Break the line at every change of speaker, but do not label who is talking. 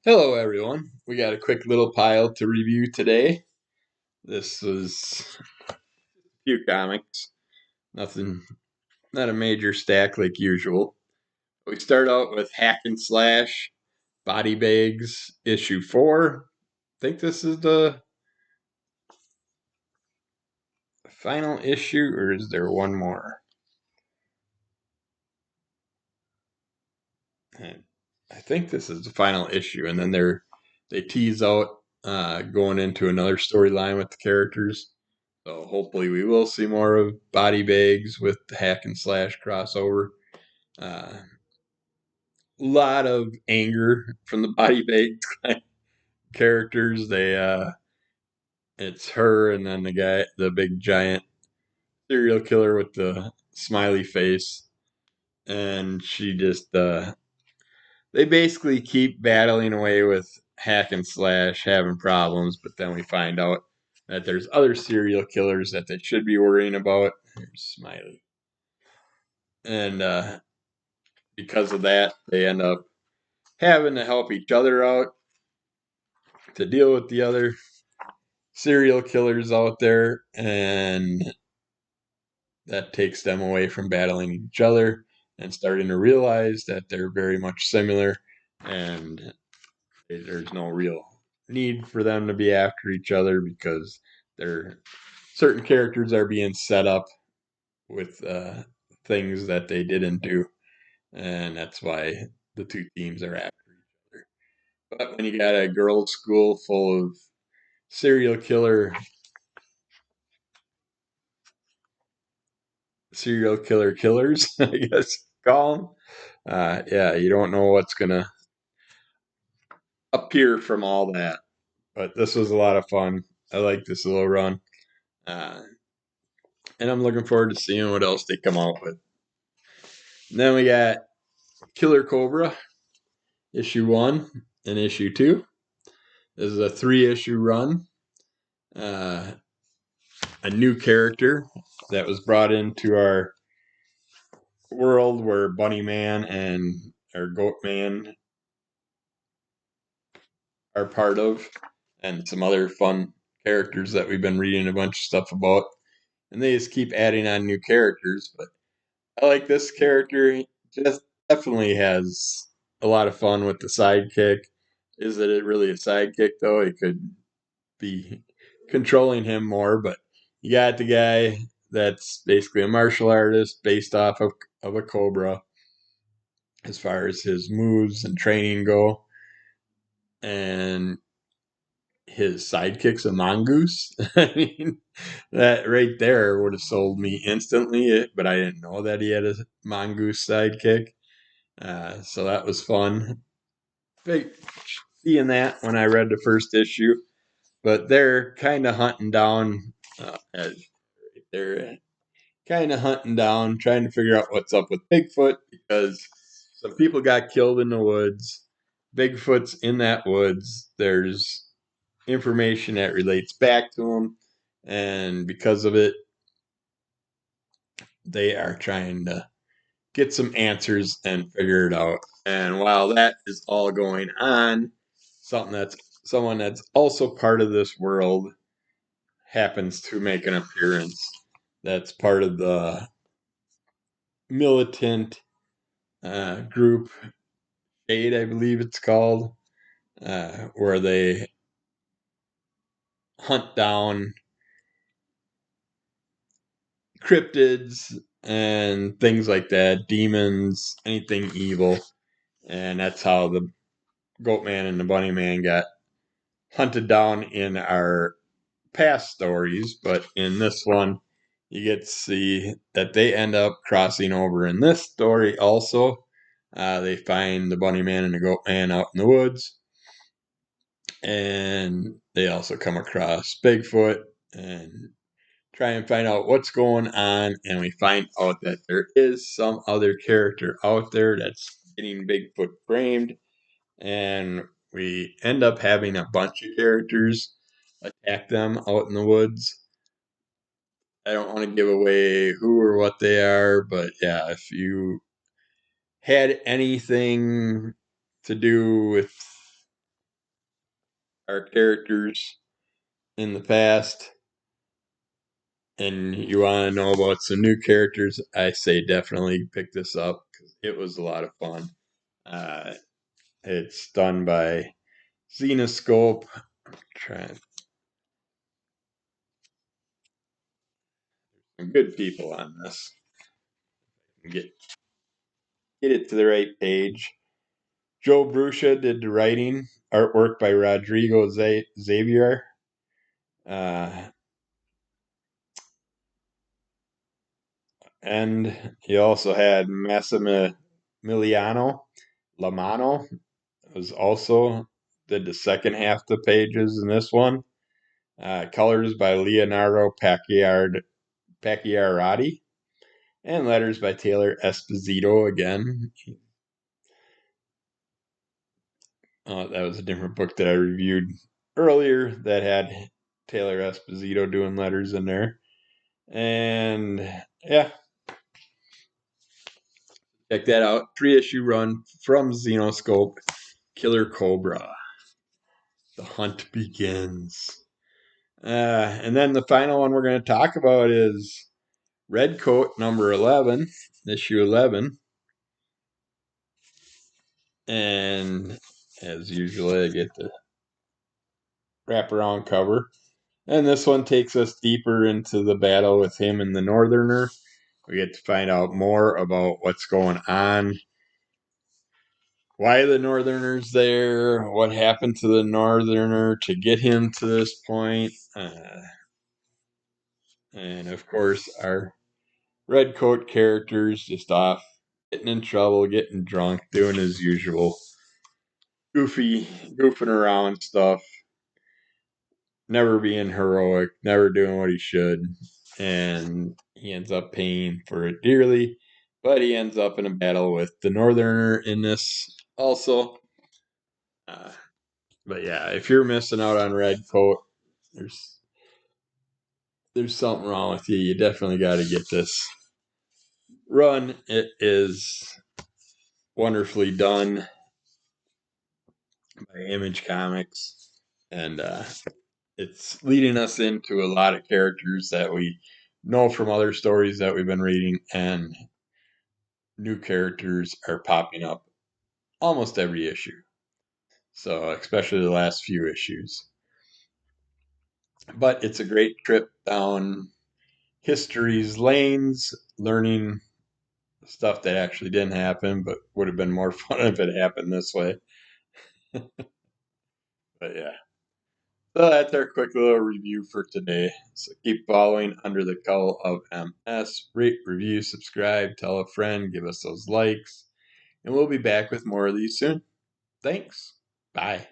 Hello, everyone. We got a quick little pile to review today. This was a few comics, nothing, not a major stack like usual. We start out with Hack and Slash, Body Bags, issue 4. I think this is the final issue, or is there one more? I think this is the final issue, and then they tease out going into another storyline with the characters. So hopefully we will see more of Body Bags with the Hack and Slash crossover. A lot of anger from the Body Bags characters. It's her and then the guy, the big giant serial killer with the smiley face, and she just they basically keep battling away with Hack and Slash, having problems, but then we find out that there's other serial killers that they should be worrying about. Here's Smiley. And because of that, they end up having to help each other out to deal with the other serial killers out there, and that takes them away from battling each other and starting to realize that they're very much similar, and there's no real need for them to be after each other because they're certain characters are being set up with things that they didn't do, and that's why the two teams are after each other. But when you got a girls' school full of serial killers, I guess call them. Yeah, you don't know what's gonna appear from all that. But this was a lot of fun. I like this little run, uh, and I'm looking forward to seeing what else they come out with. And then we got Killer Cobra issue 1 and issue 2. This is a 3-issue run. Uh, a new character that was brought into our world where Bunny Man and or Goat Man are part of, and some other fun characters that we've been reading a bunch of stuff about. And they just keep adding on new characters. But I like this character. He just definitely has a lot of fun with the sidekick. Is it really a sidekick though? It could be controlling him more, but you got the guy that's basically a martial artist based off of a cobra as far as his moves and training go. And his sidekick's a mongoose. I mean, that right there would have sold me instantly, but I didn't know that he had a mongoose sidekick. So that was fun. Big seeing that when I read the first issue, but they're kind of hunting down. They're kind of hunting down, trying to figure out what's up with Bigfoot because some people got killed in the woods. Bigfoot's in that woods. There's information that relates back to him, and because of it, they are trying to get some answers and figure it out. And while that is all going on, something that's someone that's also part of this world happens to make an appearance. That's part of the militant group Shade, I believe it's called, where they hunt down cryptids and things like that, demons, anything evil. And that's how the Goat Man and the Bunny Man got hunted down in our past stories. But in this one, you get to see that they end up crossing over in this story also. They find the Bunny Man and the Goat Man out in the woods. And they also come across Bigfoot and try and find out what's going on, and we find out that there is some other character out there that's getting Bigfoot framed, and we end up having a bunch of characters attack them out in the woods. I don't want to give away who or what they are, but yeah, if you had anything to do with our characters in the past and you want to know about some new characters, I say definitely pick this up because it was a lot of fun. Uh, it's done by Xenoscope. Trying some good people on this. Get it to the right page. Joe Bruscia did the writing, artwork by Rodrigo Xavier. Uh, and he also had Massimiliano Lamano was also did the second half of the pages in this one. Colors by Leonardo Pacchiarotti, and letters by Taylor Esposito again. That was a different book that I reviewed earlier that had Taylor Esposito doing letters in there. And yeah, check that out. 3-issue run from Xenoscope, Killer Kobra. The Hunt Begins. And then the final one we're going to talk about is Redcoat number 11, issue 11. And as usual, I get the wraparound cover. And this one takes us deeper into the battle with him and the Northerner. We get to find out more about what's going on, why the Northerner's there, what happened to the Northerner to get him to this point. And of course, our Redcoat characters just off getting in trouble, getting drunk, doing his usual goofing around stuff, never being heroic, never doing what he should, and he ends up paying for it dearly. But he ends up in a battle with the Northerner in this also. Uh, but yeah, if you're missing out on Redcoat, there's there's something wrong with you. You definitely got to get this run. It is wonderfully done by Image Comics, and it's leading us into a lot of characters that we know from other stories that we've been reading, and new characters are popping up almost every issue. So, especially the last few issues. But it's a great trip down history's lanes, learning stuff that actually didn't happen, but would have been more fun if it happened this way. But yeah. So that's our quick little review for today. So keep following Under the Cull of MS. Rate, review, subscribe, tell a friend, give us those likes. And we'll be back with more of these soon. Thanks. Bye.